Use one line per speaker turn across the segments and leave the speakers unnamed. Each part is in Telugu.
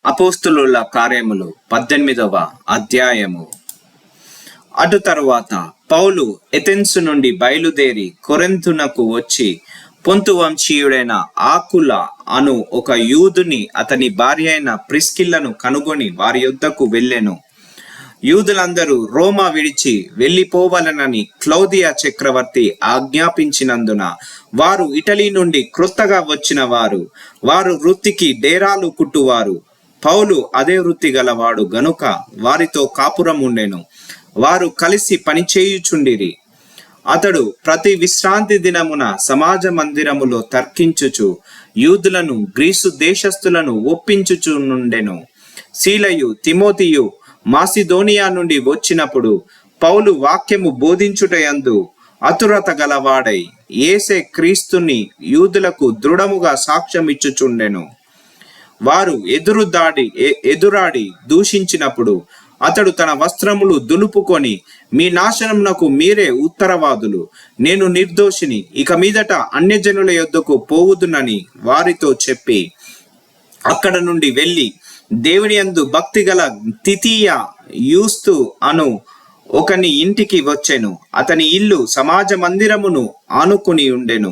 అపోస్తులుల కార్యములు 18వ అధ్యాయము. అటు తరువాత పౌలు ఎథెన్సు నుండి బయలుదేరి కొరింథునకు వచ్చి పొంతు వంశీయుడైన ఆకుల అను ఒక యూదుని అతని భార్య అయిన ప్రిస్కిల్లను కనుగొని వారి యొద్దకు వెళ్ళెను. యూదులందరూ రోమా విడిచి వెళ్ళిపోవలనని క్లౌదియా చక్రవర్తి ఆజ్ఞాపించినందున వారు ఇటలీ నుండి క్రొత్తగా వచ్చిన వారు వృత్తికి డేరాలు కుట్టువారు. పౌలు అదే వృత్తి గలవాడు గనుక వారితో కాపురం ఉండెను. వారు కలిసి పనిచేయుచుండిరి. అతడు ప్రతి విశ్రాంతి దినమున సమాజ మందిరములో తర్కించుచు యూదులను గ్రీసు దేశస్థులను ఒప్పించుచునుండెను. సీలయు తిమోతియు మాసిదోనియా నుండి వచ్చినప్పుడు పౌలు వాక్యము బోధించుటయందు అతురత గలవాడై యేసే క్రీస్తుని యూదులకు దృఢముగా సాక్ష్యమిచ్చుచుండెను. వారు ఎదురాడి దూషించినప్పుడు అతడు తన వస్త్రములు దులుపుకొని, మీ నాశనమునకు మీరే ఉత్తరవాదులు, నేను నిర్దోషిని, ఇక మీదట అన్యజనుల యొద్దకు పోవుదునని వారితో చెప్పి అక్కడ నుండి వెళ్ళి దేవుని యందు భక్తి గల తితీయ యూస్తు అను ఒకని ఇంటికి వచ్చెను. అతని ఇల్లు సమాజ మందిరమును ఆనుకుని ఉండెను.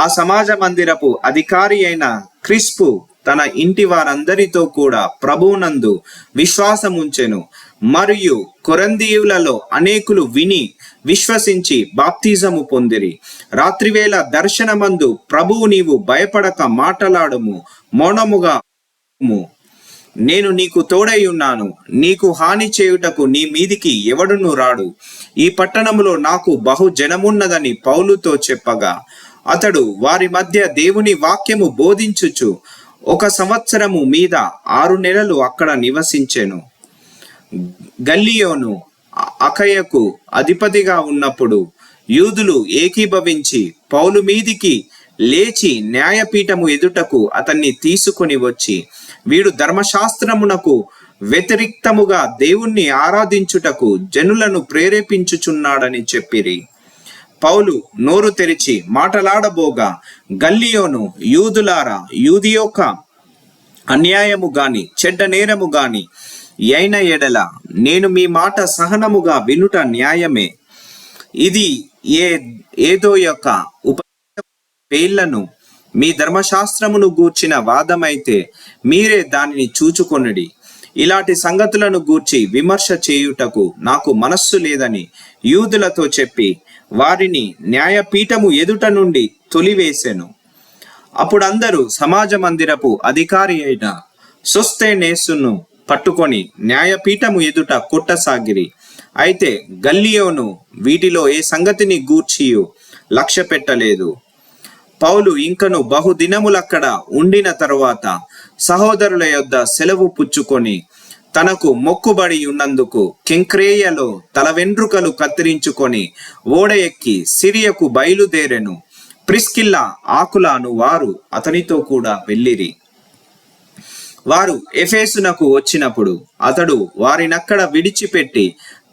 ఆ సమాజ మందిరపు అధికారి అయిన క్రిస్పు తన ఇంటి వారందరితో కూడా ప్రభువునందు విశ్వాసముంచెను. మరియు కొరింథీయులలో అనేకులు విని విశ్వసించి బాప్తిజము పొందిరి. రాత్రివేళ దర్శనమందు ప్రభువు నీవు భయపడక మాటలాడుము, మౌనముగా నేను నీకు తోడై ఉన్నాను, నీకు హాని చేయుటకు నీ మీదికి ఎవడును రాడు. ఈ పట్టణములో నాకు బహు జనమున్నదని పౌలుతో చెప్పగా అతడు వారి మధ్య దేవుని వాక్యము బోధించుచు 1 సంవత్సరము మీద 6 నెలలు అక్కడ నివసించెను. గల్లియోను అకయకు అధిపతిగా ఉన్నప్పుడు యూదులు ఏకీభవించి పౌలు మీదికి లేచి న్యాయపీఠము ఎదుటకు అతన్ని తీసుకొని వచ్చి, వీడు ధర్మశాస్త్రమునకు వ్యతిరిక్తముగా దేవుణ్ణి ఆరాధించుటకు జనులను ప్రేరేపించుచున్నాడని చెప్పిరి. పౌలు నోరు తెరిచి మాటలాడబోగా గల్లియోను, యూదులారా, యూది యొక్క అన్యాయము గాని చెడ్డ నేరము గాని అయిన ఎడల నేను మీ మాట సహనముగా వినుట న్యాయమే. ఇది ఏదో యొక్క ఉపేళ్లను మీ ధర్మశాస్త్రమును గూర్చిన వాదమైతే మీరే దానిని చూచుకొనుడి. ఇలాంటి సంగతులను గూర్చి విమర్శ చేయుటకు నాకు మనస్సు లేదని యూదులతో చెప్పి వారిని న్యాయపీఠము ఎదుట నుండి తొలివేసెను. అప్పుడు అందరూ సమాజ మందిరపు అధికారి అయిన సోస్తెనేసును పట్టుకొని న్యాయపీఠము ఎదుట కొట్టసాగిరి. అయితే గల్లియోను వీటిలో ఏ సంగతిని గూర్చియు లక్ష్య పెట్టలేదు. పౌలు ఇంకను బహుదినములక్కడ ఉండిన తరువాత సహోదరుల యొద్ద సెలవు పుచ్చుకొని తనకు మొక్కుబడి ఉన్నందుకు కెంక్రేయలో తల వెంట్రుకలు కత్తిరించుకొని ఓడ ఎక్కి సిరియకు బయలుదేరెను. ప్రిస్కిల్లా ఆకులాను వారు అతనితో కూడా వెళ్ళిరి. వారు ఎఫెసునకు వచ్చినప్పుడు అతడు వారినక్కడ విడిచిపెట్టి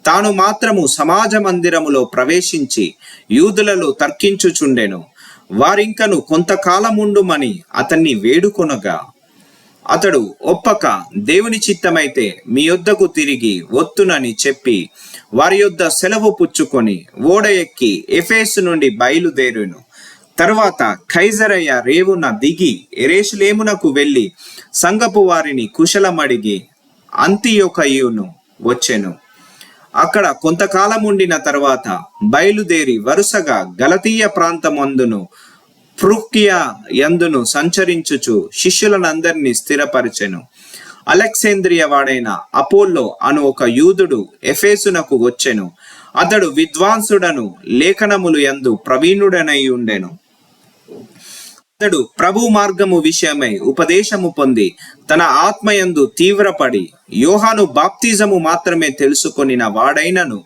తాను మాత్రము సమాజ మందిరములో ప్రవేశించి యూదులలో తర్కించుచుండెను. వారింకను కొంతకాలముండుమని అతన్ని వేడుకొనగా అతడు ఒప్పక, దేవుని చిత్తమైతే మీ యొద్దకు తిరిగి వత్తునని చెప్పి వారి యొద్ద సెలవు పుచ్చుకొని ఓడ ఎక్కి ఎఫెసు నుండి బయలుదేరును. తరువాత కైజరయ్య రేవున దిగి యెరూషలేమునకు వెళ్ళి సంఘపు వారిని కుశలమడిగి అంతియొకయును వచ్చెను. అక్కడ కొంతకాలం ఉండిన తర్వాత బయలుదేరి వరుసగా గలతీయ ప్రాంతమందును ఫ్రుకియా యందును సంచరించుచు శిష్యులనందరినీ స్థిరపరిచెను. అలెగ్జాంద్రియ వాడైన అపోల్లో అను ఒక యూదుడు ఎఫెసునకు వచ్చెను. అతడు విద్వాంసుడను లేఖనములు యందు ప్రవీణుడనై ఉండెను. అతడు ప్రభు మార్గము విషయమై ఉపదేశము పొంది తన ఆత్మయందు తీవ్రపడి యోహాను బాప్తిజము మాత్రమే తెలుసుకొనిన వాడైనను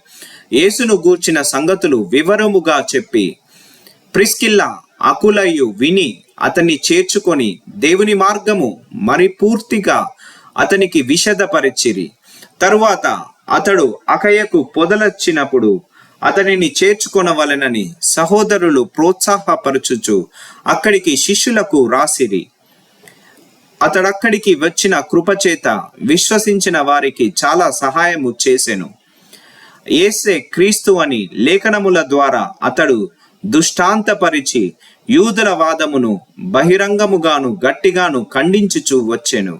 యేసును గూర్చిన సంగతులు వివరముగా చెప్పి ప్రిస్కిల్లా అకులయు విని అతన్ని చేర్చుకొని దేవుని మార్గము మరి పూర్తిగా అతనికి విశదపరిచిరి. తరువాత అతడు అకయకు పొదలచ్చినప్పుడు అతనిని చేర్చుకొనవలెనని సహోదరులు ప్రోత్సాహపరచుచు అక్కడికి శిష్యులకు రాసిరి. అతడక్కడికి వచ్చిన కృపచేత విశ్వసించిన వారికి చాలా సహాయము చేసెను. యేసే క్రీస్తు అని లేఖనముల ద్వారా అతడు దుష్టాంతపరిచి యూదుల వాదమును బహిరంగముగాను గట్టిగాను ఖండించుచూ వచ్చెను.